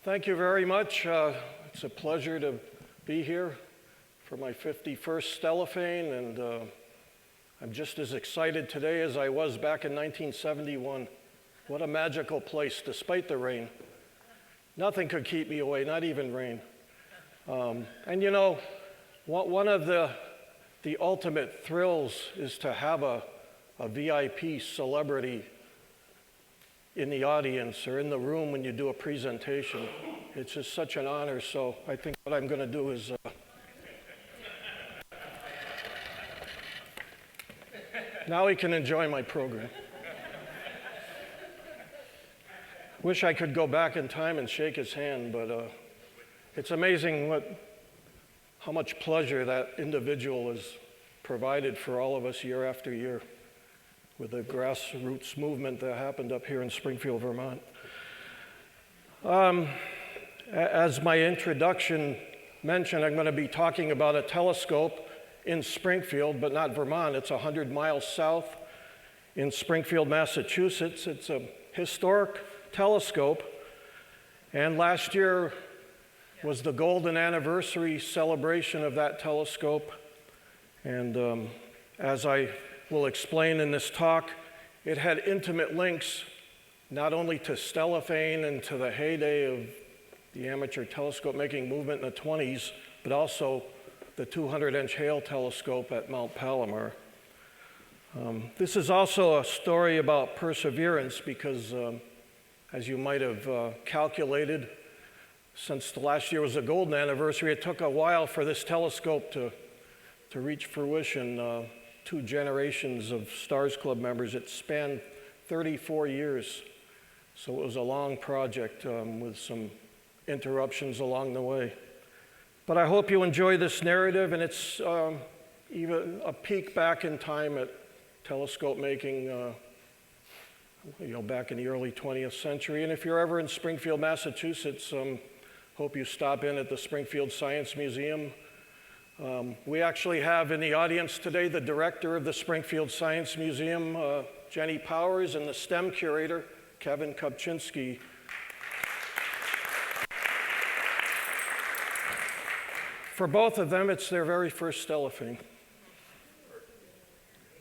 Thank you very much. It's a pleasure to be here for my 51st Stellafane, and I'm just as excited today as I was back in 1971. What a magical place, despite the rain. Nothing could keep me away, not even rain. And you know, one of the ultimate thrills is to have a VIP celebrity in the audience or in the room when you do a presentation. It's just such an honor, so I think what I'm going to do is now he can enjoy my program. Wish I could go back in time and shake his hand, but it's amazing how much pleasure that individual has provided for all of us year after year with the grassroots movement that happened up here in Springfield, Vermont. As my introduction mentioned, I'm going to be talking about a telescope in Springfield, but not Vermont. It's 100 miles south in Springfield, Massachusetts. It's a historic telescope, and last year was the golden anniversary celebration of that telescope. And as I will explain in this talk, it had intimate links not only to Stellafane and to the heyday of the amateur telescope making movement in the 20s, but also the 200-inch Hale telescope at Mount Palomar. This is also a story about perseverance because, as you might have calculated, since the last year was the golden anniversary, it took a while for this telescope to reach fruition. 2 generations of Stars Club members. It spanned 34 years. So it was a long project with some interruptions along the way. But I hope you enjoy this narrative, and it's even a peek back in time at telescope making back in the early 20th century. And if you're ever in Springfield, Massachusetts, hope you stop in at the Springfield Science Museum. We actually have in the audience today the director of the Springfield Science Museum, Jenny Powers, and the STEM curator, Kevin Kopczynski. For both of them, it's their very first Stellafane,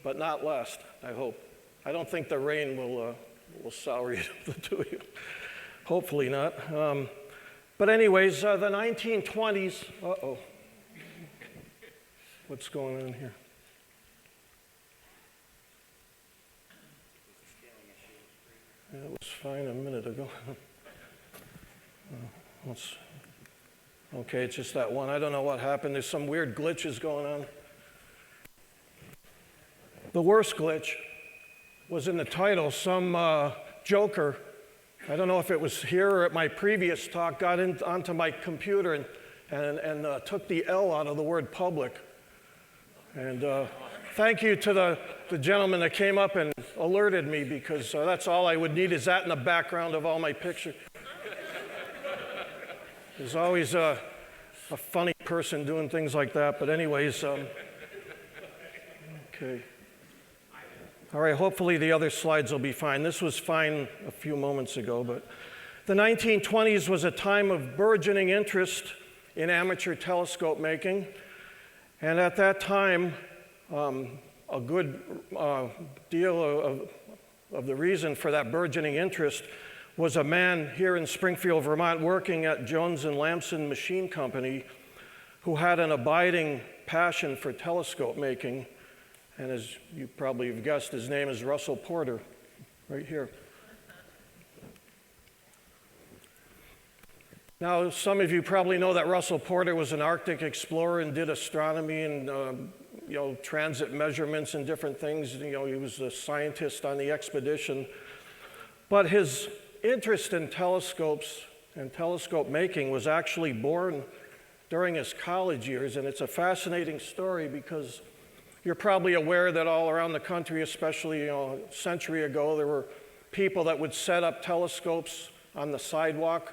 but not last, I hope. I don't think the rain will sour you, the two of you. Hopefully not. But anyways, the 1920s, what's going on here? Yeah, it was fine a minute ago. Okay, it's just that one. I don't know what happened. There's some weird glitches going on. The worst glitch was in the title. Some joker, I don't know if it was here or at my previous talk, got onto my computer and took the L out of the word public. And thank you to the gentleman that came up and alerted me, because that's all I would need is that in the background of all my pictures. There's always a funny person doing things like that, but anyways, okay. All right, hopefully the other slides will be fine. This was fine a few moments ago, but the 1920s was a time of burgeoning interest in amateur telescope making. And at that time, a good deal of the reason for that burgeoning interest was a man here in Springfield, Vermont, working at Jones and Lamson Machine Company, who had an abiding passion for telescope making. And as you probably have guessed, his name is Russell Porter, right here. Now, some of you probably know that Russell Porter was an Arctic explorer and did astronomy and transit measurements and different things. He was a scientist on the expedition. But his interest in telescopes and telescope making was actually born during his college years, and it's a fascinating story because you're probably aware that all around the country, especially a century ago, there were people that would set up telescopes on the sidewalk,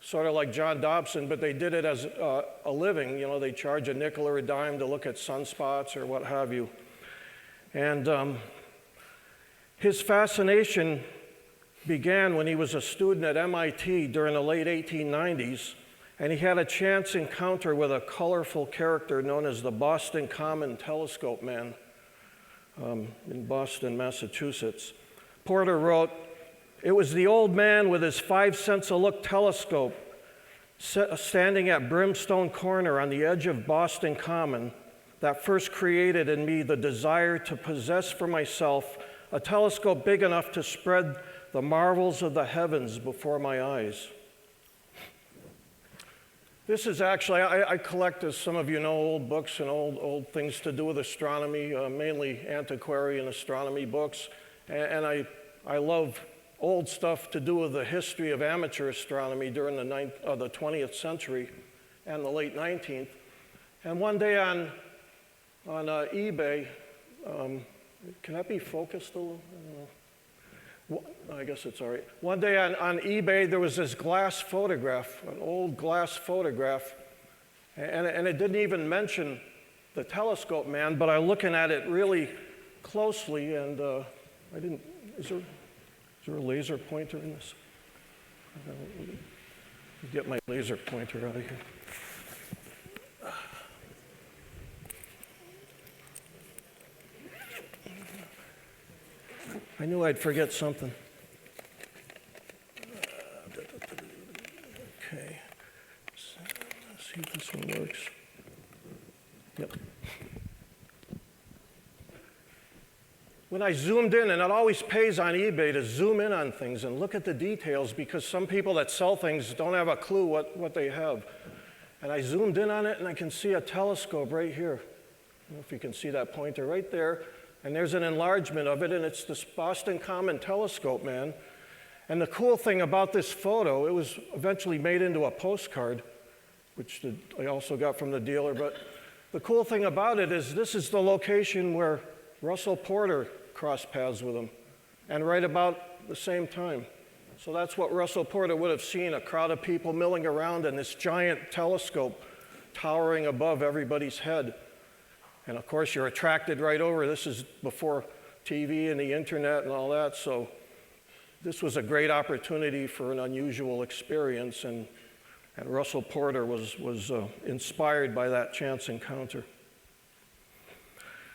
sort of like John Dobson, but they did it as a living. They charge a nickel or a dime to look at sunspots or what have you. And his fascination began when he was a student at MIT during the late 1890s, and he had a chance encounter with a colorful character known as the Boston Common Telescope Man in Boston, Massachusetts. Porter wrote, "It was the old man with his 5 cents a look telescope standing at Brimstone Corner on the edge of Boston Common that first created in me the desire to possess for myself a telescope big enough to spread the marvels of the heavens before my eyes." This is actually, I collect, as some of you know, old books and old things to do with astronomy, mainly antiquarian astronomy books. And I love old stuff to do with the history of amateur astronomy during the 20th century and the late 19th. And one day on eBay, can that be focused a little? I guess it's all right. One day on eBay, there was this glass photograph, an old glass photograph, and it didn't even mention the telescope man, but I'm looking at it really closely, and is there a laser pointer in this? Get my laser pointer out of here. I knew I'd forget something. Okay. Let's see if this one works. Yep. When I zoomed in, and it always pays on eBay to zoom in on things and look at the details, because some people that sell things don't have a clue what they have. And I zoomed in on it, and I can see a telescope right here. I don't know if you can see that pointer right there. And there's an enlargement of it, and it's this Boston Common Telescope Man. And the cool thing about this photo, it was eventually made into a postcard, which I also got from the dealer. But the cool thing about it is this is the location where Russell Porter crossed paths with him, and right about the same time. So that's what Russell Porter would have seen, a crowd of people milling around and this giant telescope towering above everybody's head. And of course, you're attracted right over. This is before TV and the internet and all that, so this was a great opportunity for an unusual experience, and Russell Porter was inspired by that chance encounter.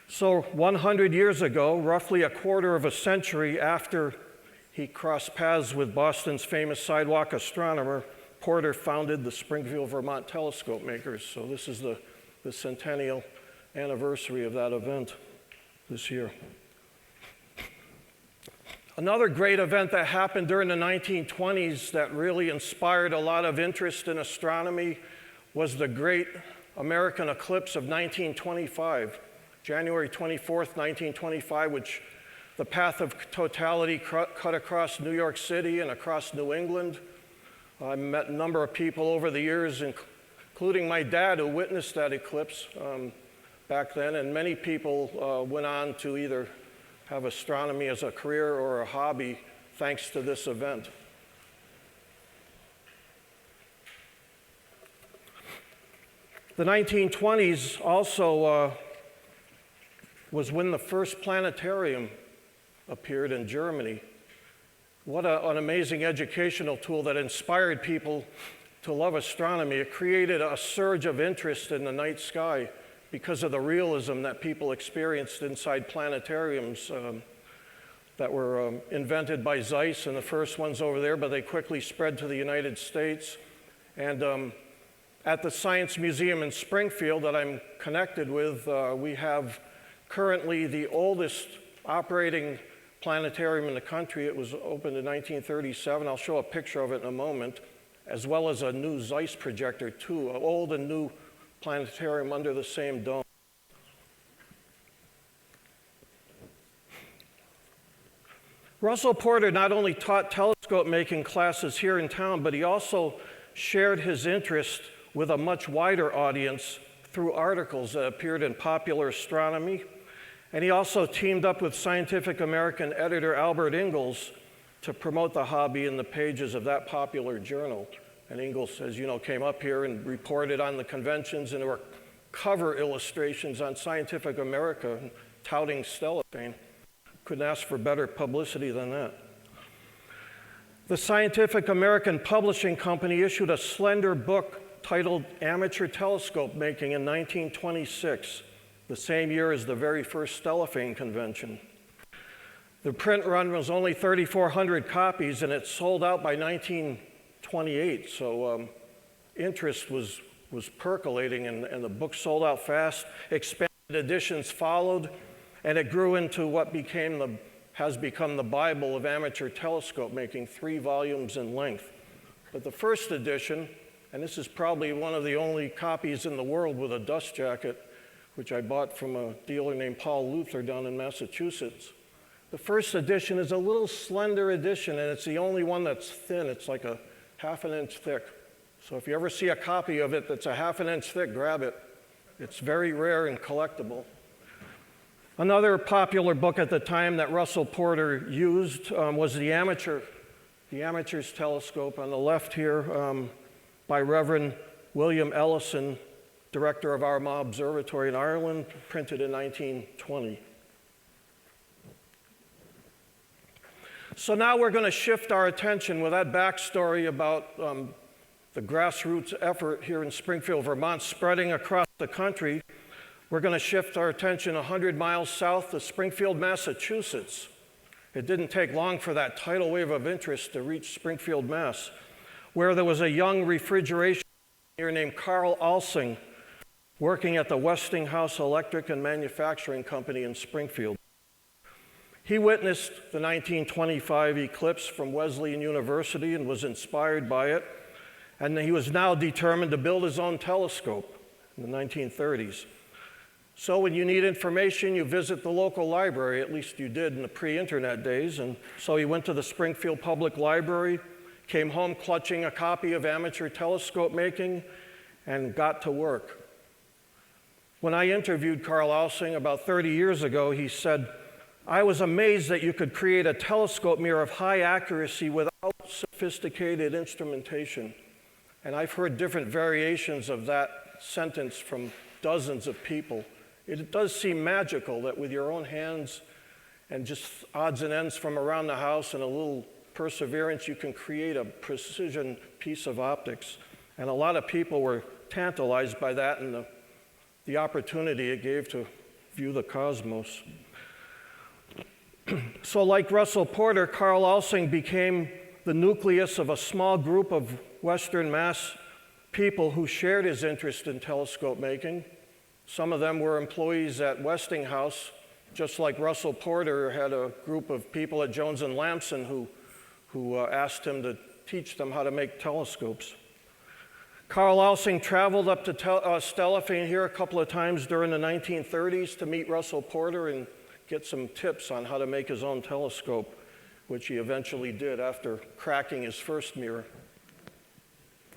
So 100 years ago, roughly a quarter of a century after he crossed paths with Boston's famous sidewalk astronomer, Porter founded the Springfield, Vermont Telescope Makers. So this is the centennial anniversary of that event this year. Another great event that happened during the 1920s that really inspired a lot of interest in astronomy was the great American eclipse of 1925, January 24th, 1925, which the path of totality cut across New York City and across New England. I met a number of people over the years, including my dad, who witnessed that eclipse back then, and many people went on to either have astronomy as a career or a hobby thanks to this event. The 1920s also was when the first planetarium appeared in Germany. What an amazing educational tool that inspired people to love astronomy. It created a surge of interest in the night sky because of the realism that people experienced inside planetariums that were invented by Zeiss, and the first ones over there, but they quickly spread to the United States. And at the Science Museum in Springfield that I'm connected with, we have currently the oldest operating planetarium in the country. It was opened in 1937. I'll show a picture of it in a moment, as well as a new Zeiss projector too, an old and new planetarium under the same dome. Russell Porter not only taught telescope making classes here in town, but he also shared his interest with a much wider audience through articles that appeared in Popular Astronomy. And he also teamed up with Scientific American editor Albert Ingalls to promote the hobby in the pages of that popular journal. And Ingalls, as you know, came up here and reported on the conventions, and there were cover illustrations on Scientific America touting Stellafane. Couldn't ask for better publicity than that. The Scientific American Publishing Company issued a slender book titled Amateur Telescope Making in 1926, the same year as the very first Stellafane convention. The print run was only 3,400 copies, and it sold out by 1928, so interest was percolating, and the book sold out fast. Expanded editions followed, and it grew into what has become the Bible of amateur telescope making, 3 volumes in length. But the first edition, and this is probably one of the only copies in the world with a dust jacket, which I bought from a dealer named Paul Luther down in Massachusetts. The first edition is a little slender edition, and it's the only one that's thin. It's like a ½ an inch thick. So if you ever see a copy of it that's a ½ an inch thick, grab it. It's very rare and collectible. Another popular book at the time that Russell Porter used was The Amateur's Telescope, on the left here, by Reverend William Ellison, director of Armagh Observatory in Ireland, printed in 1920. So now we're going to shift our attention with that backstory about the grassroots effort here in Springfield, Vermont, spreading across the country. We're going to shift our attention 100 miles south to Springfield, Massachusetts. It didn't take long for that tidal wave of interest to reach Springfield, Mass., where there was a young refrigeration engineer named Carl Alsing working at the Westinghouse Electric and Manufacturing Company in Springfield. He witnessed the 1925 eclipse from Wesleyan University and was inspired by it, and he was now determined to build his own telescope in the 1930s. So when you need information, you visit the local library, at least you did in the pre-internet days, and so he went to the Springfield Public Library, came home clutching a copy of Amateur Telescope Making, and got to work. When I interviewed Carl Alsing about 30 years ago, he said, "I was amazed that you could create a telescope mirror of high accuracy without sophisticated instrumentation." And I've heard different variations of that sentence from dozens of people. It does seem magical that with your own hands and just odds and ends from around the house and a little perseverance, you can create a precision piece of optics. And a lot of people were tantalized by that and the opportunity it gave to view the cosmos. So like Russell Porter, Carl Alsing became the nucleus of a small group of Western Mass people who shared his interest in telescope making. Some of them were employees at Westinghouse, just like Russell Porter had a group of people at Jones and Lamson who asked him to teach them how to make telescopes. Carl Alsing traveled up to Stellafane here a couple of times during the 1930s to meet Russell Porter and get some tips on how to make his own telescope, which he eventually did after cracking his first mirror.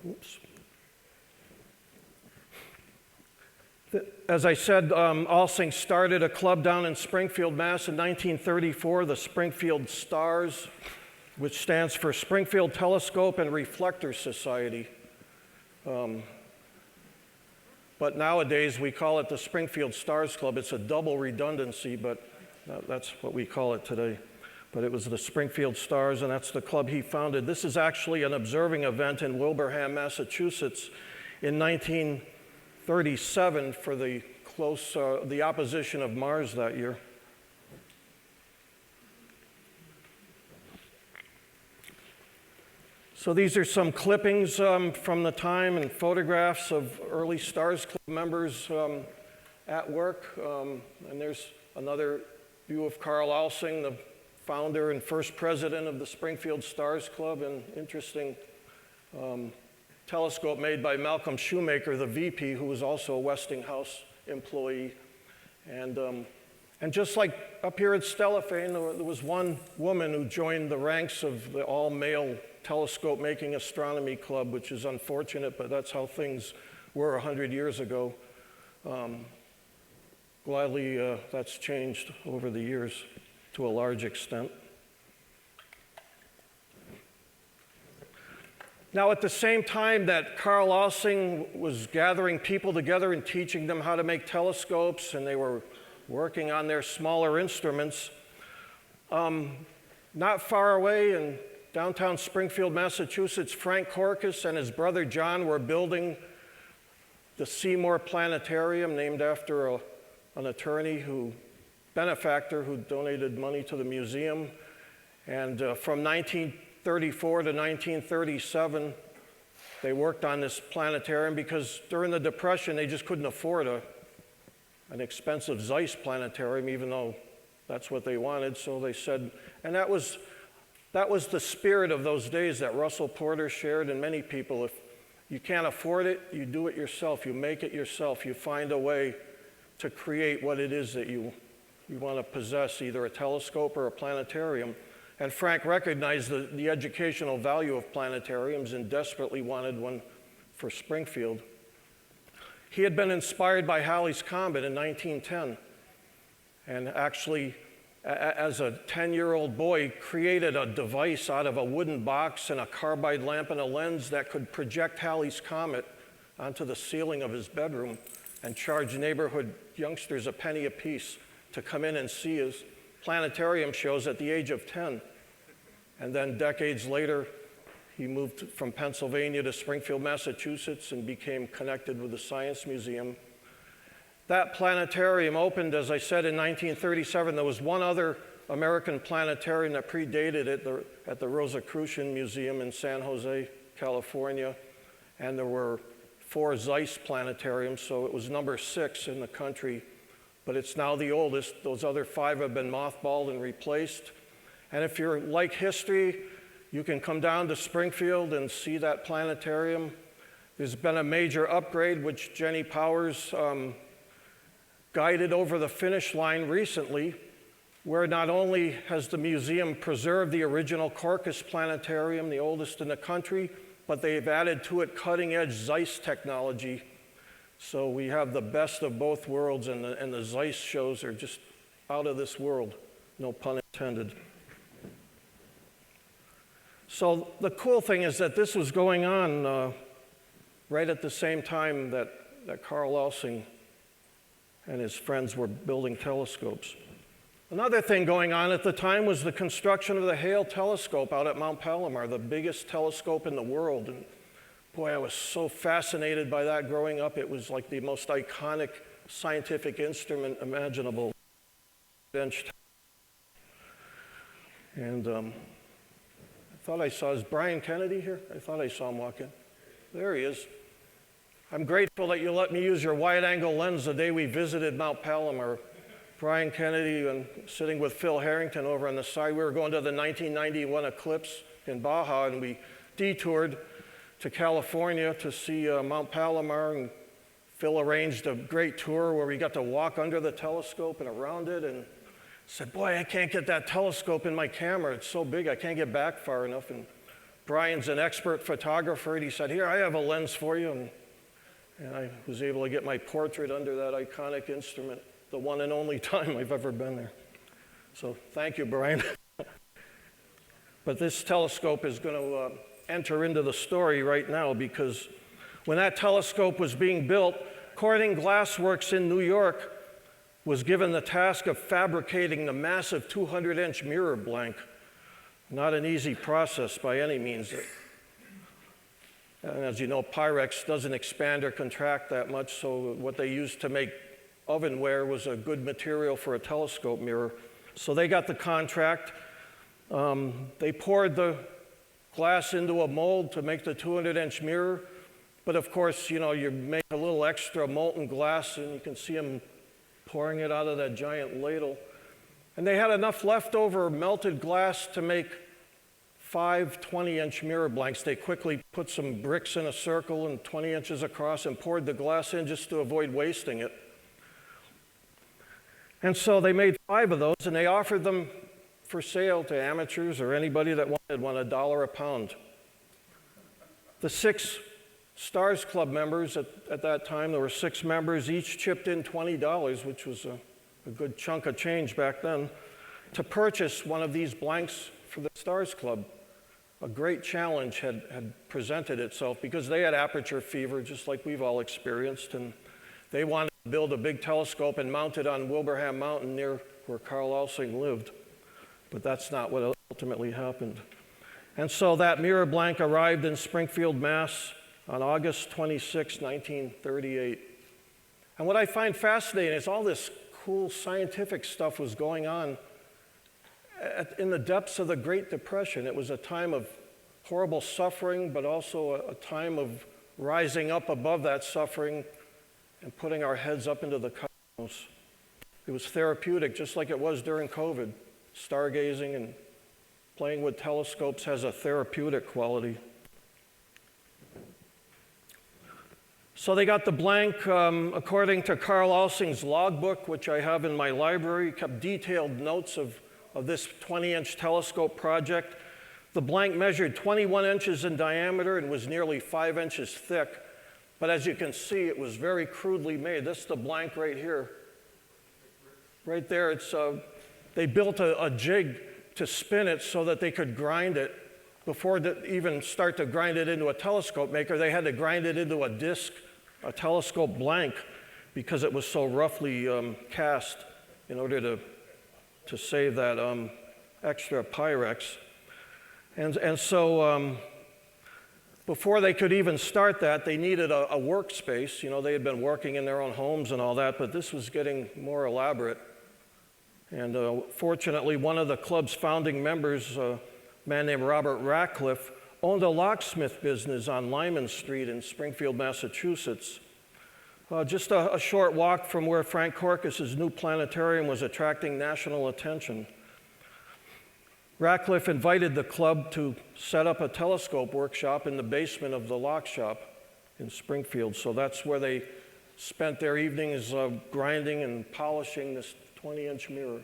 Oops. As I said, Alsing started a club down in Springfield, Mass. in 1934, the Springfield Stars, which stands for Springfield Telescope and Reflector Society. But nowadays we call it the Springfield Stars Club. It's a double redundancy, but that's what we call it today. But it was the Springfield Stars, and that's the club he founded. This is actually an observing event in Wilbraham, Massachusetts in 1937 for the opposition of Mars that year. So these are some clippings from the time and photographs of early Stars Club members at work. And there's another view of Carl Alsing, the founder and first president of the Springfield Stars Club, an interesting telescope made by Malcolm Shoemaker, the VP, who was also a Westinghouse employee. And just like up here at Stellafane, there was one woman who joined the ranks of the all-male telescope-making astronomy club, which is unfortunate, but that's how things were 100 years ago. Gladly, that's changed over the years to a large extent. Now, at the same time that Carl Alsing was gathering people together and teaching them how to make telescopes, and they were working on their smaller instruments, not far away in downtown Springfield, Massachusetts, Frank Corcus and his brother John were building the Seymour Planetarium, named after an attorney benefactor who donated money to the museum. And from 1934 to 1937, they worked on this planetarium because during the Depression, they just couldn't afford an expensive Zeiss planetarium, even though that's what they wanted. So they said, and that was the spirit of those days that Russell Porter shared, and many people. If you can't afford it, you do it yourself. You make it yourself. You find a way to create what it is that you want to possess, either a telescope or a planetarium. And Frank recognized the educational value of planetariums and desperately wanted one for Springfield. He had been inspired by Halley's Comet in 1910, and actually, as a 10-year-old boy, created a device out of a wooden box and a carbide lamp and a lens that could project Halley's Comet onto the ceiling of his bedroom and charge neighborhood youngsters a penny apiece to come in and see his planetarium shows at the age of 10. And then decades later, he moved from Pennsylvania to Springfield, Massachusetts, and became connected with the Science Museum. That planetarium opened, as I said, in 1937. There was one other American planetarium that predated it at the Rosicrucian Museum in San Jose, California. And there were 4 Zeiss planetariums, so it was number 6 in the country. But it's now the oldest. Those other 5 have been mothballed and replaced. And if you're like history, you can come down to Springfield and see that planetarium. There's been a major upgrade, which Jenny Powers guided over the finish line recently, where not only has the museum preserved the original Corcus Planetarium, the oldest in the country, but they've added to it cutting-edge Zeiss technology. So we have the best of both worlds, and the Zeiss shows are just out of this world, no pun intended. So the cool thing is that this was going on right at the same time that Carl Elsing and his friends were building telescopes. Another thing going on at the time was the construction of the Hale telescope out at Mount Palomar, the biggest telescope in the world. And boy, I was so fascinated by that growing up. It was like the most iconic scientific instrument imaginable. And I thought I saw, is Brian Kennedy here? I thought I saw him walk in. There he is. I'm grateful that you let me use your wide-angle lens the day we visited Mount Palomar. Brian Kennedy and sitting with Phil Harrington over on the side. We were going to the 1991 eclipse in Baja, and we detoured to California to see Mount Palomar, and Phil arranged a great tour where we got to walk under the telescope and around it, and said, boy, I can't get that telescope in my camera. It's so big, I can't get back far enough. And Brian's an expert photographer, and he said, here, I have a lens for you. And I was able to get my portrait under that iconic instrument, the one and only time I've ever been there. So thank you, Brian. But this telescope is going to enter into the story right now, because when that telescope was being built, Corning Glass Works in New York was given the task of fabricating the massive 200-inch mirror blank. Not an easy process by any means. And as you know, Pyrex doesn't expand or contract that much, so what they used to make ovenware was a good material for a telescope mirror. So they got the contract. They poured the glass into a mold to make the 200-inch mirror. But of course, you make a little extra molten glass, and you can see them pouring it out of that giant ladle. And they had enough leftover melted glass to make 5 20-inch mirror blanks. They quickly put some bricks in a circle and 20 inches across and poured the glass in just to avoid wasting it. And so they made 5 of those, and they offered them for sale to amateurs or anybody that wanted one, $1 a pound. The 6 Stars Club members at that time, there were 6 members, each chipped in $20, which was a good chunk of change back then, to purchase one of these blanks for the Stars Club. A great challenge had presented itself because they had aperture fever, just like we've all experienced, and they wanted to build a big telescope and mount it on Wilbraham Mountain near where Carl Elsing lived. But that's not what ultimately happened. And so that mirror blank arrived in Springfield, Mass. on August 26, 1938. And what I find fascinating is all this cool scientific stuff was going on in the depths of the Great Depression. It was a time of horrible suffering, but also a time of rising up above that suffering and putting our heads up into the cosmos. It was therapeutic, just like it was during COVID. Stargazing and playing with telescopes has a therapeutic quality. So they got the blank, according to Carl Alsing's logbook, which I have in my library, kept detailed notes of this 20-inch telescope project. The blank measured 21 inches in diameter and was nearly 5 inches thick. But as you can see, it was very crudely made. This is the blank right here. Right there, it's, they built a jig to spin it so that they could grind it. Before they even start to grind it into a telescope maker, they had to grind it into a disc, a telescope blank, because it was so roughly cast in order to save that extra Pyrex. And so before they could even start that, they needed a workspace. You know, they had been working in their own homes and all that, but this was getting more elaborate. And fortunately, one of the club's founding members, a man named Robert Ratcliffe, owned a locksmith business on Lyman Street in Springfield, Massachusetts. Just a short walk from where Frank Corcus's new planetarium was attracting national attention. Ratcliffe invited the club to set up a telescope workshop in the basement of the lock shop in Springfield. So that's where they spent their evenings grinding and polishing this 20-inch mirror.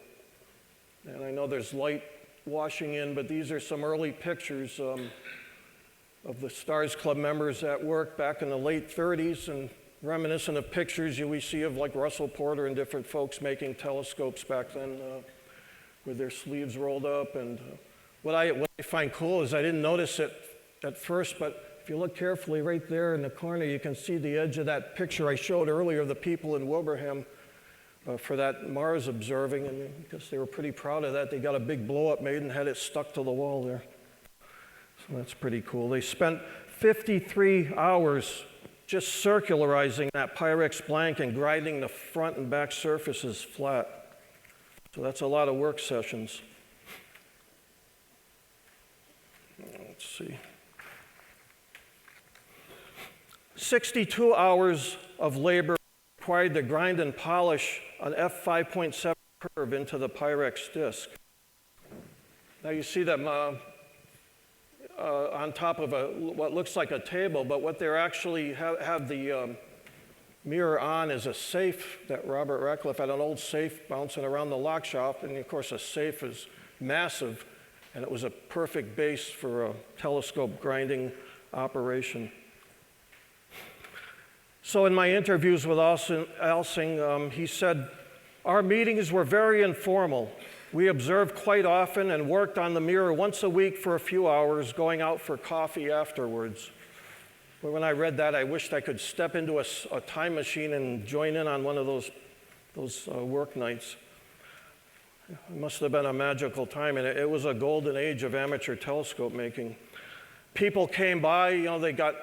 And I know there's light washing in, but these are some early pictures of the Stars Club members at work back in the late 30s, and reminiscent of pictures we see of like Russell Porter and different folks making telescopes back then with their sleeves rolled up. And what I find cool is I didn't notice it at first, but if you look carefully right there in the corner, you can see the edge of that picture I showed earlier of the people in Wilbraham for that Mars observing, and I guess they were pretty proud of that. They got a big blow-up made and had it stuck to the wall there. So that's pretty cool. They spent 53 hours just circularizing that Pyrex blank and grinding the front and back surfaces flat. So that's a lot of work sessions. Let's see. 62 hours of labor required to grind and polish an F5.7 curve into the Pyrex disk. Now you see them on top of what looks like a table, but what they're actually have the mirror on is a safe that Robert Ratcliffe had, an old safe bouncing around the lock shop, and of course a safe is massive, and it was a perfect base for a telescope grinding operation. So in my interviews with Alsing, he said, "Our meetings were very informal. We observed quite often and worked on the mirror once a week for a few hours, going out for coffee afterwards." But when I read that, I wished I could step into a time machine and join in on one of those work nights. It must have been a magical time, and it was a golden age of amateur telescope making. People came by, they got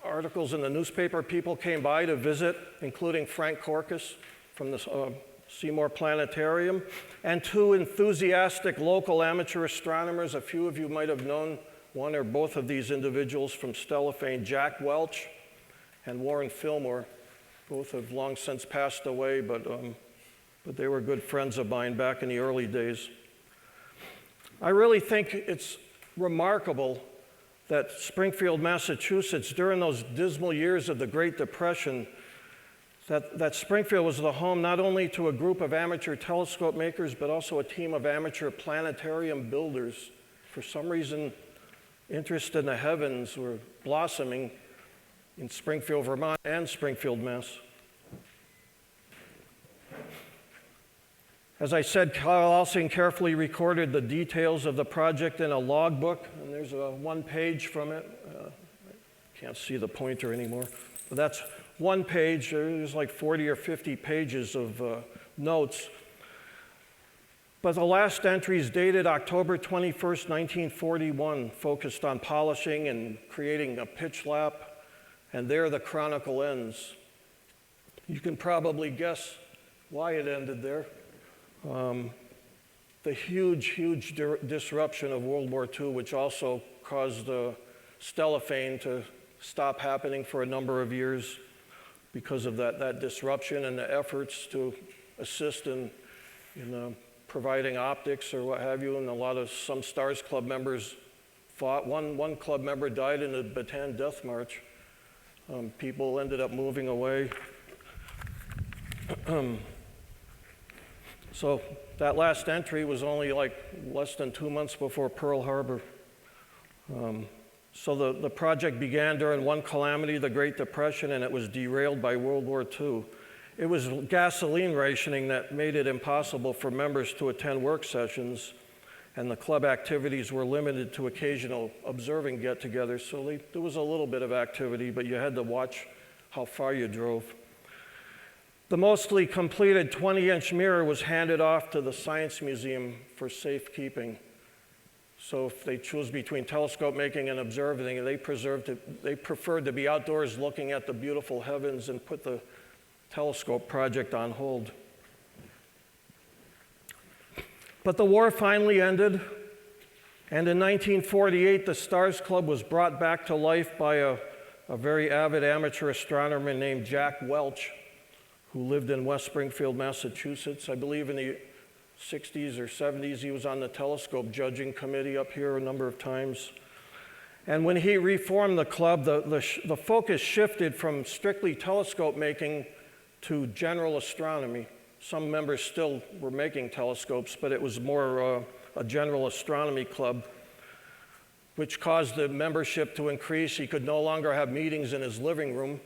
articles in the newspaper. People came by to visit, including Frank Corcus from the Seymour Planetarium, and two enthusiastic local amateur astronomers. A few of you might have known one or both of these individuals from Stellafane, Jack Welch and Warren Fillmore. Both have long since passed away, but they were good friends of mine back in the early days. I really think it's remarkable that Springfield, Massachusetts, during those dismal years of the Great Depression, that Springfield was the home not only to a group of amateur telescope makers, but also a team of amateur planetarium builders. For some reason, interest in the heavens were blossoming in Springfield, Vermont, and Springfield, Mass. As I said, Carl Alsing carefully recorded the details of the project in a logbook, and there's one page from it. I can't see the pointer anymore, but that's one page. There's like 40 or 50 pages of notes. But the last entry is dated October 21st, 1941, focused on polishing and creating a pitch lap, and there the chronicle ends. You can probably guess why it ended there. The huge disruption of World War II, which also caused Stellafane to stop happening for a number of years because of that disruption and the efforts to assist in providing optics or what have you, and some Stars Club members fought. One club member died in the Bataan Death March. People ended up moving away. So that last entry was only like less than 2 months before Pearl Harbor. So the project began during one calamity, the Great Depression, and it was derailed by World War II. It was gasoline rationing that made it impossible for members to attend work sessions, and the club activities were limited to occasional observing get-togethers. So there was a little bit of activity, but you had to watch how far you drove. The mostly completed 20-inch mirror was handed off to the Science Museum for safekeeping. So if they chose between telescope making and observing, they preferred to be outdoors looking at the beautiful heavens and put the telescope project on hold. But the war finally ended, and in 1948, the Stars Club was brought back to life by a very avid amateur astronomer named Jack Welch, who lived in West Springfield, Massachusetts. I believe in the 60s or 70s, he was on the telescope judging committee up here a number of times. And when he reformed the club, the focus shifted from strictly telescope making to general astronomy. Some members still were making telescopes, but it was more a general astronomy club, which caused the membership to increase. He could no longer have meetings in his living room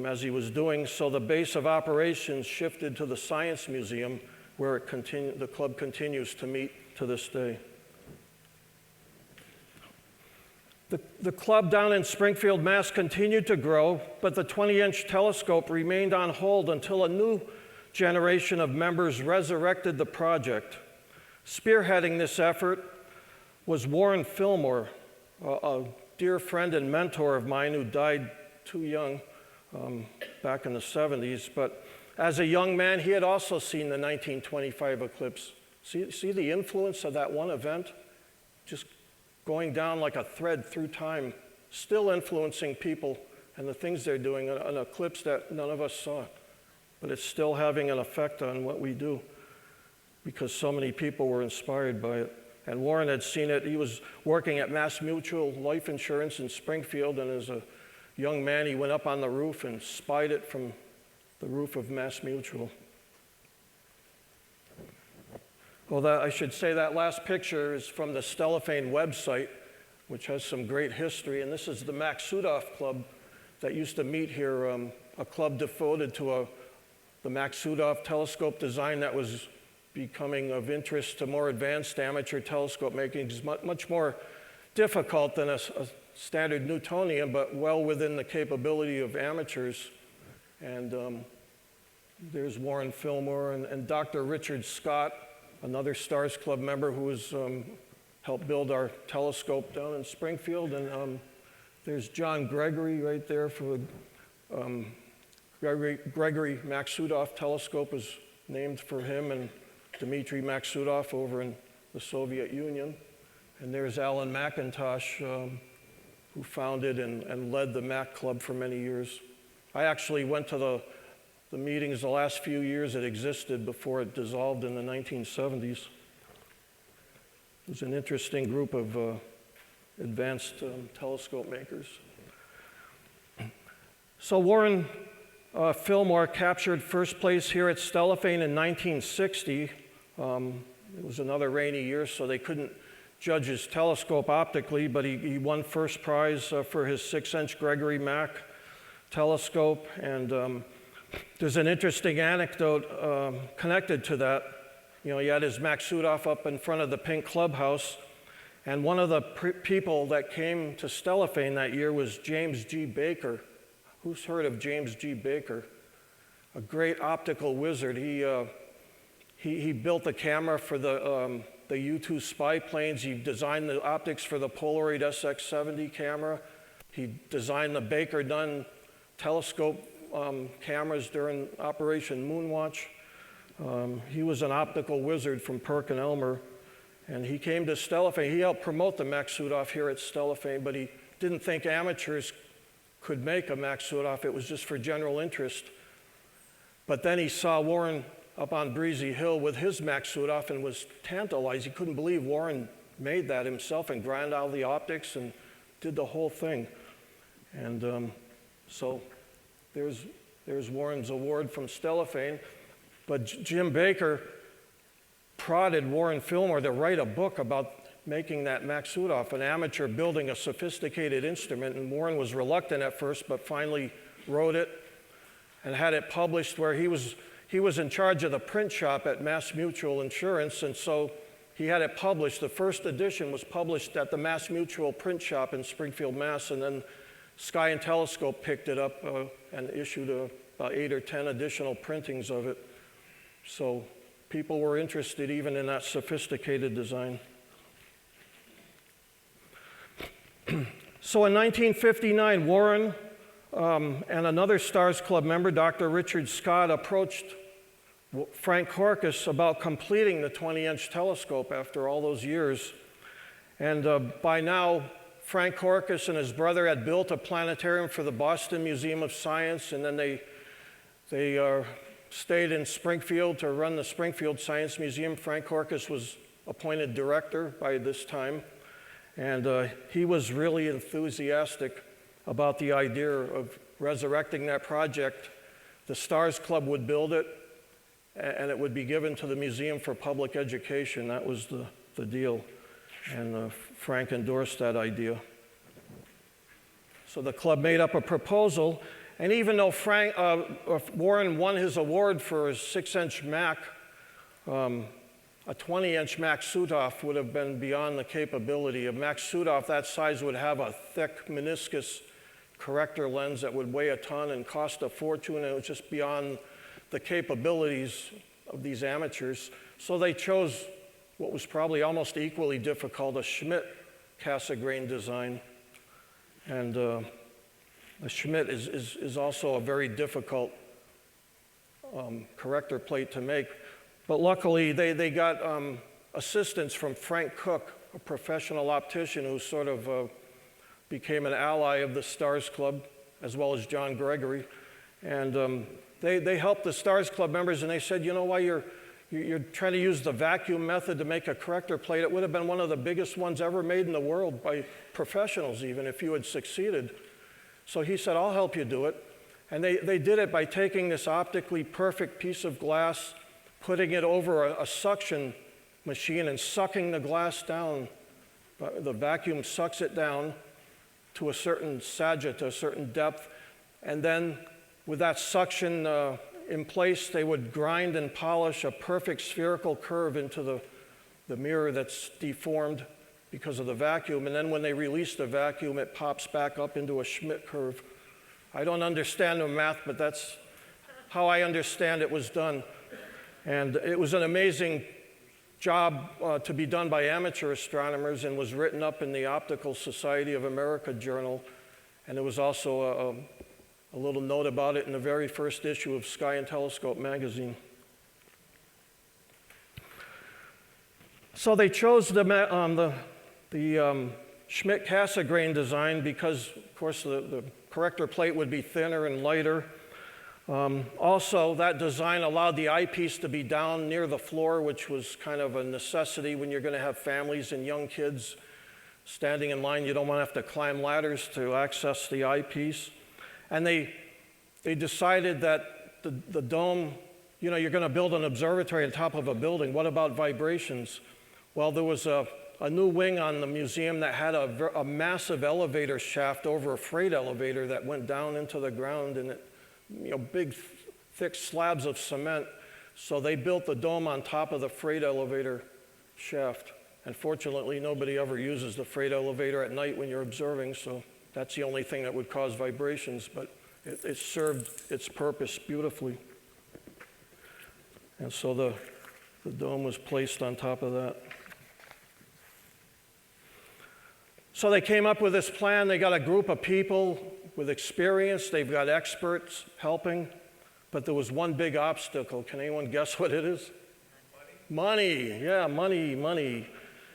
as he was doing, so the base of operations shifted to the Science Museum, where the club continues to meet to this day. The club down in Springfield, Mass. Continued to grow, but the 20-inch telescope remained on hold until a new generation of members resurrected the project. Spearheading this effort was Warren Fillmore, a dear friend and mentor of mine who died too young back in the 70s. But as a young man, he had also seen the 1925 eclipse. See the influence of that one event? Just going down like a thread through time, still influencing people and the things they're doing, an eclipse that none of us saw. But it's still having an effect on what we do because so many people were inspired by it. And Warren had seen it. He was working at Mass Mutual Life Insurance in Springfield, and as a young man, he went up on the roof and spied it from the roof of Mass Mutual. Well, I should say that last picture is from the Stellafane website, which has some great history. And this is the Maksudoff Club that used to meet here, a club devoted to the Maksudoff telescope design that was becoming of interest to more advanced amateur telescope making. It's much more difficult than a standard Newtonian, but well within the capability of amateurs. And there's Warren Fillmore and Dr. Richard Scott, another Stars Club member who has helped build our telescope down in Springfield. And there's John Gregory right there for the Gregory Maksudoff telescope was named for him, and Dmitry Maksudoff over in the Soviet Union. And there's Alan McIntosh, who founded and led the Mac Club for many years. I actually went to the meetings the last few years it existed before it dissolved in the 1970s. It was an interesting group of advanced telescope makers. So Warren Fillmore captured first place here at Stellafane in 1960. It was another rainy year, so they couldn't judge his telescope optically, but he won first prize for his 6-inch Gregory Mac telescope. And there's an interesting anecdote connected to that. You know, he had his Maksudoff up in front of the Pink Clubhouse, and one of the people that came to Stellafane that year was James G. Baker. Who's heard of James G. Baker? A great optical wizard. He built the camera for the U-2 spy planes. He designed the optics for the Polaroid SX-70 camera. He designed the Baker-Dunn telescope cameras during Operation Moonwatch. He was an optical wizard from Perkin-Elmer, and he came to Stellafane. He helped promote the Maksutov here at Stellafane, but he didn't think amateurs could make a Maksutov. It was just for general interest. But then he saw Warren up on Breezy Hill with his Maksutov and was tantalized. He couldn't believe Warren made that himself and ground out the optics and did the whole thing. And so there's Warren's award from Stellafane. But Jim Baker prodded Warren Fillmore to write a book about making that Maksutov, an amateur building a sophisticated instrument. And Warren was reluctant at first, but finally wrote it and had it published, where he was in charge of the print shop at Mass Mutual Insurance, and so he had it published. The first edition was published at the Mass Mutual print shop in Springfield, Mass, and then Sky and Telescope picked it up and issued about 8 or 10 additional printings of it. So people were interested even in that sophisticated design. So in 1959, Warren and another Stars Club member, Dr. Richard Scott, approached Frank Korkus about completing the 20-inch telescope after all those years. And by now, Frank Korkus and his brother had built a planetarium for the Boston Museum of Science, and then they stayed in Springfield to run the Springfield Science Museum. Frank Korkus was appointed director by this time, and he was really enthusiastic about the idea of resurrecting that project. The Stars Club would build it, and it would be given to the Museum for Public Education. That was the deal, and Frank endorsed that idea. So the club made up a proposal, and even though Warren won his award for his 6-inch Mac, a 20-inch Maksutov would have been beyond the capability. A Maksutov that size would have a thick meniscus corrector lens that would weigh a ton and cost a fortune, and it was just beyond the capabilities of these amateurs. So they chose what was probably almost equally difficult, a Schmidt Cassegrain design. And the Schmidt is also a very difficult corrector plate to make. But luckily, they got assistance from Frank Cook, a professional optician who sort of became an ally of the Stars Club, as well as John Gregory. And they helped the Stars Club members, and they said, you know, why you're trying to use the vacuum method to make a corrector plate, it would have been one of the biggest ones ever made in the world by professionals even if you had succeeded. So he said, I'll help you do it. And they did it by taking this optically perfect piece of glass, putting it over a suction machine and sucking the glass down. The vacuum sucks it down to a certain saget, to a certain depth, and then with that suction in place, they would grind and polish a perfect spherical curve into the mirror that's deformed because of the vacuum. And then when they release the vacuum, it pops back up into a Schmidt curve. I don't understand the math, but that's how I understand it was done. And it was an amazing job to be done by amateur astronomers, and was written up in the Optical Society of America journal. And there was also a little note about it in the very first issue of Sky and Telescope magazine. So they chose the Schmidt Cassegrain design because, of course, the corrector plate would be thinner and lighter. Also, that design allowed the eyepiece to be down near the floor, which was kind of a necessity when you're going to have families and young kids standing in line. You don't want to have to climb ladders to access the eyepiece. And they decided that the dome, you know, you're going to build an observatory on top of a building. What about vibrations? Well, there was a new wing on the museum that had a massive elevator shaft over a freight elevator that went down into the ground, and big, thick slabs of cement. So they built the dome on top of the freight elevator shaft. And fortunately, nobody ever uses the freight elevator at night when you're observing, so that's the only thing that would cause vibrations, but it served its purpose beautifully. And so The dome was placed on top of that. So they came up with this plan. They got a group of people with experience. They've got experts helping. But there was one big obstacle. Can anyone guess what it is? Money. Yeah, money.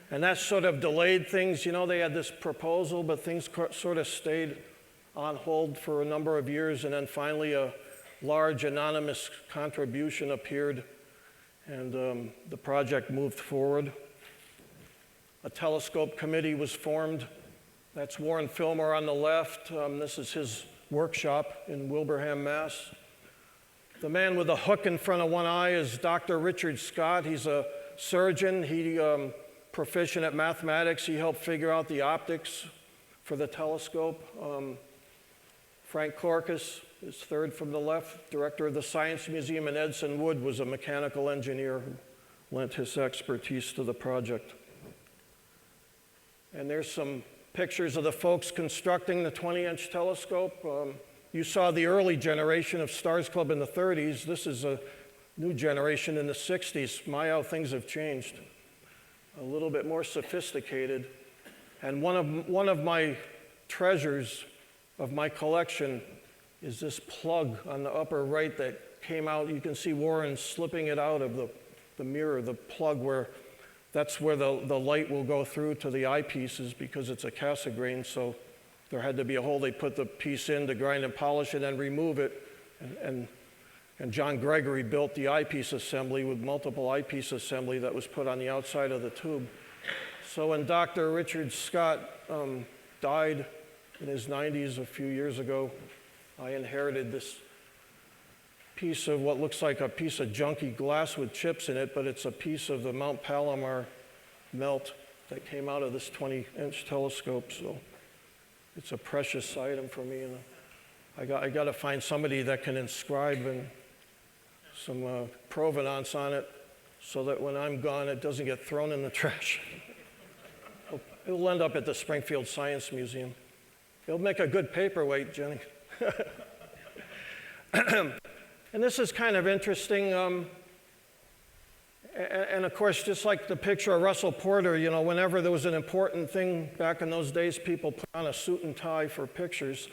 And that sort of delayed things. You know, they had this proposal, but things sort of stayed on hold for a number of years. And then finally a large anonymous contribution appeared, and the project moved forward. A telescope committee was formed. That's Warren Fillmore on the left. This is his workshop in Wilbraham, Mass. The man with the hook in front of one eye is Dr. Richard Scott. He's a surgeon. He proficient at mathematics. He helped figure out the optics for the telescope. Frank Corcus is third from the left, director of the Science Museum, and Edson Wood was a mechanical engineer who lent his expertise to the project. And there's some pictures of the folks constructing the 20-inch telescope. You saw the early generation of Stars Club in the 30s. This is a new generation in the 60s. My, how things have changed. A little bit more sophisticated. And one of my treasures of my collection is this plug on the upper right that came out. You can see Warren slipping it out of the mirror, the plug that's where the light will go through to the eyepieces because it's a Cassegrain, so there had to be a hole. They put the piece in to grind and polish it and remove it. And John Gregory built the eyepiece assembly with multiple eyepiece assembly that was put on the outside of the tube. So when Dr. Richard Scott died in his 90s a few years ago, I inherited this piece of what looks like a piece of junky glass with chips in it, but it's a piece of the Mount Palomar melt that came out of this 20-inch telescope. So it's a precious item for me, and I got to find somebody that can inscribe some provenance on it so that when I'm gone, it doesn't get thrown in the trash. It'll end up at the Springfield Science Museum. It'll make a good paperweight, Jenny. And this is kind of interesting. And of course, just like the picture of Russell Porter, you know, whenever there was an important thing back in those days, people put on a suit and tie for pictures.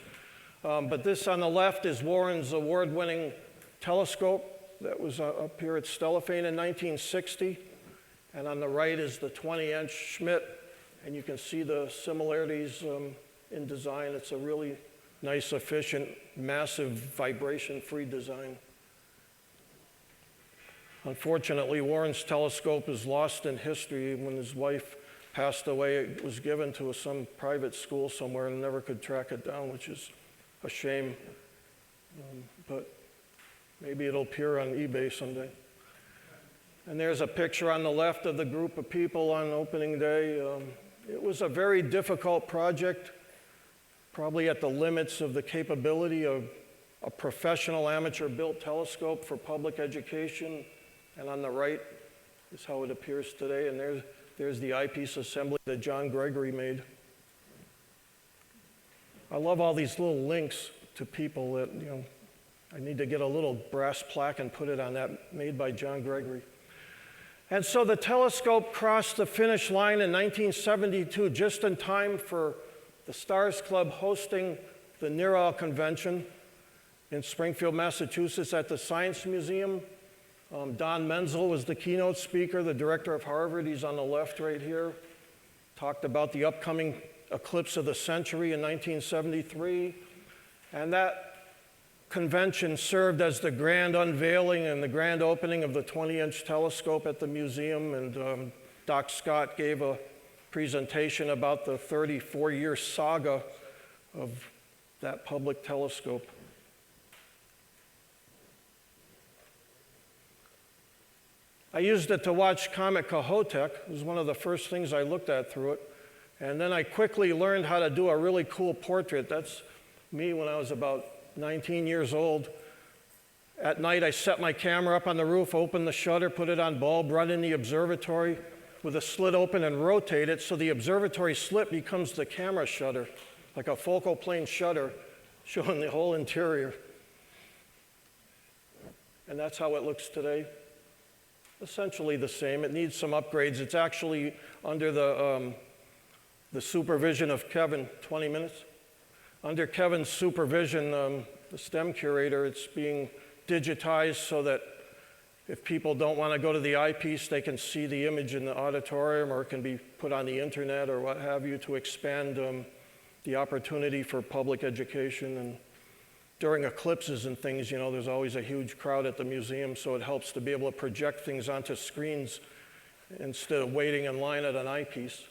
But this on the left is Warren's award-winning telescope that was up here at Stellafane in 1960. And on the right is the 20-inch Schmidt. And you can see the similarities in design. It's a really nice, efficient, massive, vibration-free design. Unfortunately, Warren's telescope is lost in history. When his wife passed away, it was given to some private school somewhere and never could track it down, which is a shame. But maybe it'll appear on eBay someday. And there's a picture on the left of the group of people on opening day. It was a very difficult project, probably at the limits of the capability of a professional amateur-built telescope for public education. And on the right is how it appears today. And there's the eyepiece assembly that John Gregory made. I love all these little links to people that, you know, I need to get a little brass plaque and put it on that, made by John Gregory. And so the telescope crossed the finish line in 1972, just in time for the Stars Club hosting the NERAL convention in Springfield, Massachusetts at the Science Museum. Don Menzel was the keynote speaker, the director of Harvard. He's on the left right here. Talked about the upcoming eclipse of the century in 1973. And that convention served as the grand unveiling and the grand opening of the 20-inch telescope at the museum. And Doc Scott gave a presentation about the 34-year saga of that public telescope. I used it to watch Comet Kohoutek. It was one of the first things I looked at through it. And then I quickly learned how to do a really cool portrait. That's me when I was about 19 years old. At night, I set my camera up on the roof, open the shutter, put it on bulb, run in the observatory with a slit open and rotate it so the observatory slit becomes the camera shutter, like a focal plane shutter showing the whole interior. And that's how it looks today. essentially the same. It needs some upgrades. It's actually under the supervision of Kevin. 20 minutes? Under Kevin's supervision, the STEM curator, it's being digitized so that if people don't want to go to the eyepiece, they can see the image in the auditorium, or it can be put on the internet or what have you to expand the opportunity for public education. And during eclipses and things, you know, there's always a huge crowd at the museum, so it helps to be able to project things onto screens instead of waiting in line at an eyepiece.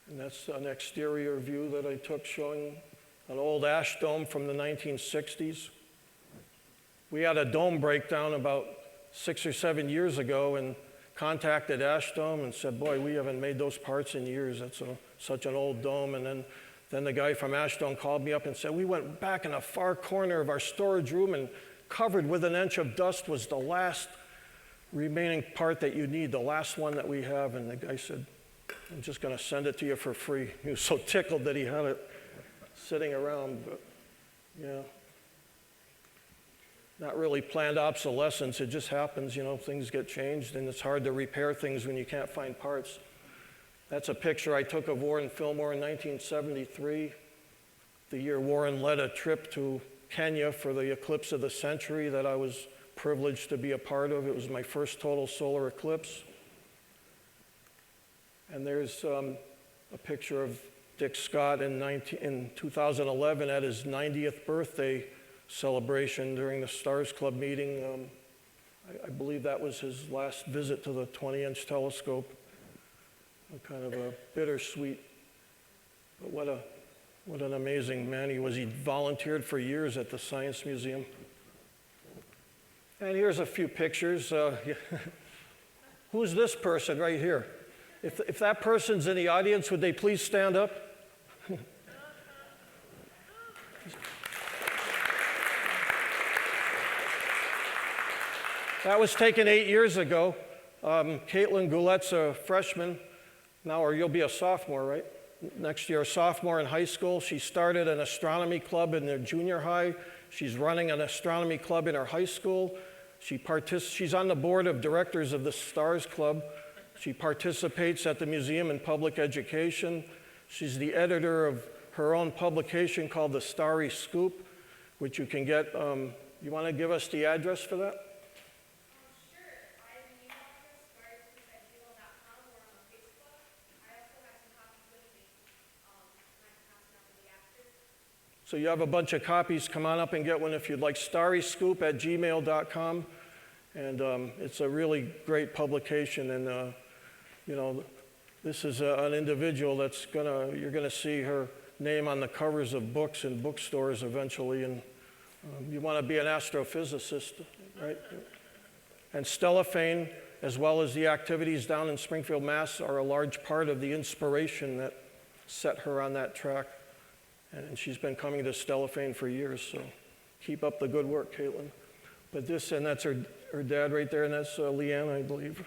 And that's an exterior view that I took showing an old ash dome from the 1960s. We had a dome breakdown about 6 or 7 years ago and contacted Ash Dome and said, boy, we haven't made those parts in years. That's such an old dome. And then the guy from Ash Dome called me up and said, we went back in a far corner of our storage room and covered with an inch of dust was the last remaining part that you need, the last one that we have. And the guy said, I'm just going to send it to you for free. He was so tickled that he had it sitting around. But yeah, not really planned obsolescence. It just happens, you know, things get changed, and it's hard to repair things when you can't find parts. That's a picture I took of Warren Fillmore in 1973, the year Warren led a trip to Kenya for the eclipse of the century that I was privileged to be a part of. It was my first total solar eclipse. And there's a picture of Dick Scott in 2011 at his 90th birthday celebration during the Stars Club meeting. I believe that was his last visit to the 20-inch telescope. Kind of a bittersweet, but what an amazing man he was. He volunteered for years at the Science Museum. And here's a few pictures. Who's this person right here? If that person's in the audience, would they please stand up? That was taken 8 years ago. Caitlin Goulette's a freshman now, or you'll be a sophomore, right? Next year, a sophomore in high school. She started an astronomy club in their junior high. She's running an astronomy club in her high school. She's on the board of directors of the Stars Club. She participates at the museum in public education. She's the editor of her own publication called The Starry Scoop, which you can get. You want to give us the address for that? So you have a bunch of copies. Come on up and get one if you'd like. starryscoop@gmail.com. And it's a really great publication. And, you know, this is an individual that's you're going to see her name on the covers of books in bookstores eventually. And you want to be an astrophysicist, right? And Stellafane, as well as the activities down in Springfield, Mass., are a large part of the inspiration that set her on that track. And she's been coming to Stellafane for years, so keep up the good work, Caitlin. But that's her dad right there, and that's Leanne, I believe,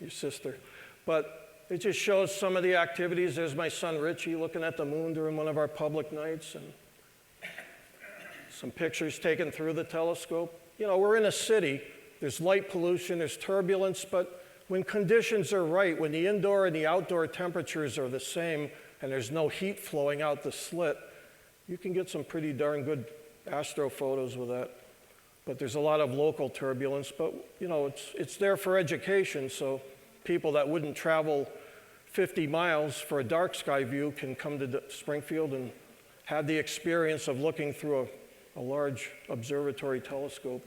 your sister. But it just shows some of the activities. There's my son Richie looking at the moon during one of our public nights, and some pictures taken through the telescope. You know, we're in a city. There's light pollution, there's turbulence, but when conditions are right, when the indoor and the outdoor temperatures are the same, and there's no heat flowing out the slit, you can get some pretty darn good astro photos with that. But there's a lot of local turbulence, but you know, it's there for education, so people that wouldn't travel 50 miles for a dark sky view can come to Springfield and have the experience of looking through a large observatory telescope.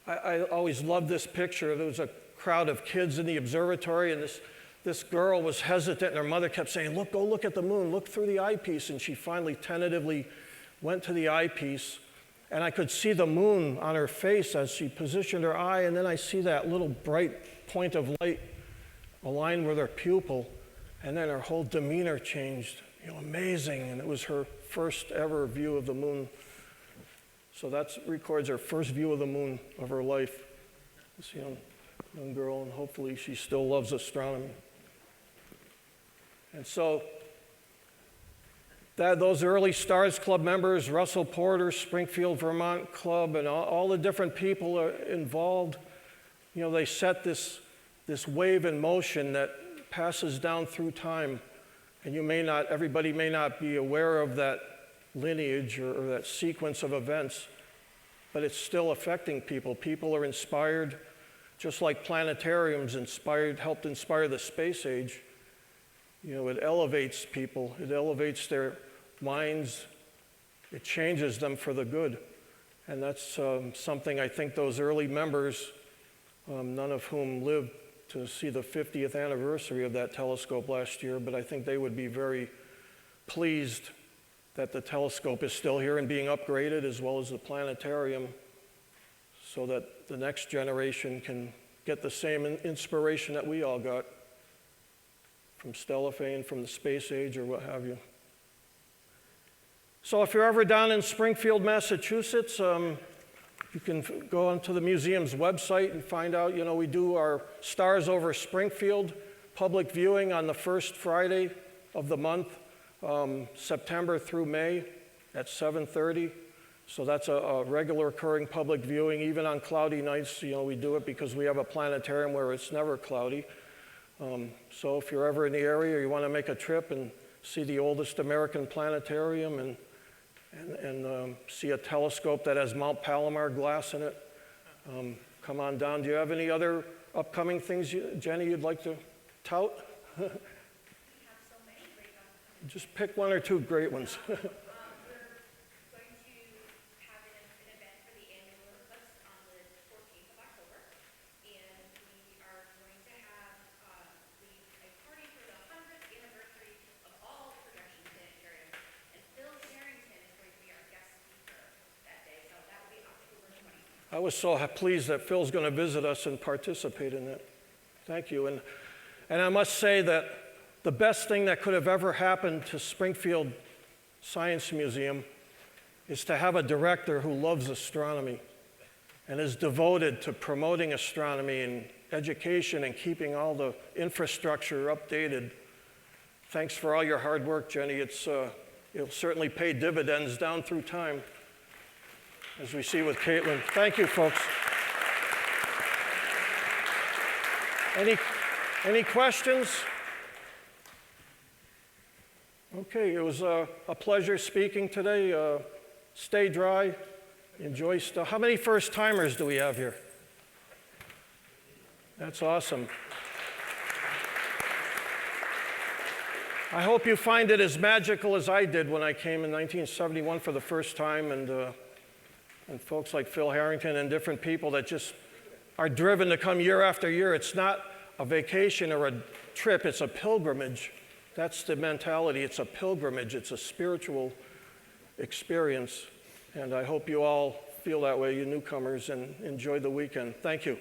I always loved this picture. There was a crowd of kids in the observatory, and this girl was hesitant, and her mother kept saying, look, go look at the moon, look through the eyepiece. And she finally tentatively went to the eyepiece, and I could see the moon on her face as she positioned her eye, and then I see that little bright point of light aligned with her pupil, and then her whole demeanor changed. You know, amazing, and it was her first ever view of the moon. So that records her first view of the moon of her life, this young girl, and hopefully she still loves astronomy. And so those early Stars Club members, Russell Porter, Springfield, Vermont Club, and all the different people are involved, they set this wave in motion that passes down through time. And everybody may not be aware of that lineage or that sequence of events, but it's still affecting people. People are inspired, just like planetariums helped inspire the space age. It elevates people, it elevates their minds, it changes them for the good. And that's something I think those early members, none of whom lived to see the 50th anniversary of that telescope last year, but I think they would be very pleased that the telescope is still here and being upgraded, as well as the planetarium, so that the next generation can get the same inspiration that we all got from Stellafane, from the space age, or what have you. So if you're ever down in Springfield, Massachusetts, you can go onto the museum's website and find out, we do our Stars Over Springfield public viewing on the first Friday of the month, September through May at 7:30. So that's a regular occurring public viewing. Even on cloudy nights, we do it because we have a planetarium where it's never cloudy. So if you're ever in the area, or you want to make a trip and see the oldest American planetarium and see a telescope that has Mount Palomar glass in it, come on down. Do you have any other upcoming things, Jenny, you'd like to tout? We have so many great upcoming. Just pick one or two great ones. We're going to have an event for the annual eclipse on the 14th of October, and we are going to have a party for the 100th anniversary of all production planetariums, and Phil Harrington is going to be our guest speaker that day, so that will be October 20th. I was so pleased that Phil's going to visit us and participate in it. Thank you. And I must say that the best thing that could have ever happened to Springfield Science Museum is to have a director who loves astronomy and is devoted to promoting astronomy and education and keeping all the infrastructure updated. Thanks for all your hard work, Jenny. It'll certainly pay dividends down through time, as we see with Caitlin. Thank you, folks. Any questions? Okay, it was a pleasure speaking today. Stay dry, enjoy stuff. How many first-timers do we have here? That's awesome. I hope you find it as magical as I did when I came in 1971 for the first time, and folks like Phil Harrington and different people that just are driven to come year after year. It's not a vacation or a trip, it's a pilgrimage. That's the mentality. It's a pilgrimage. It's a spiritual experience. And I hope you all feel that way, you newcomers, and enjoy the weekend. Thank you.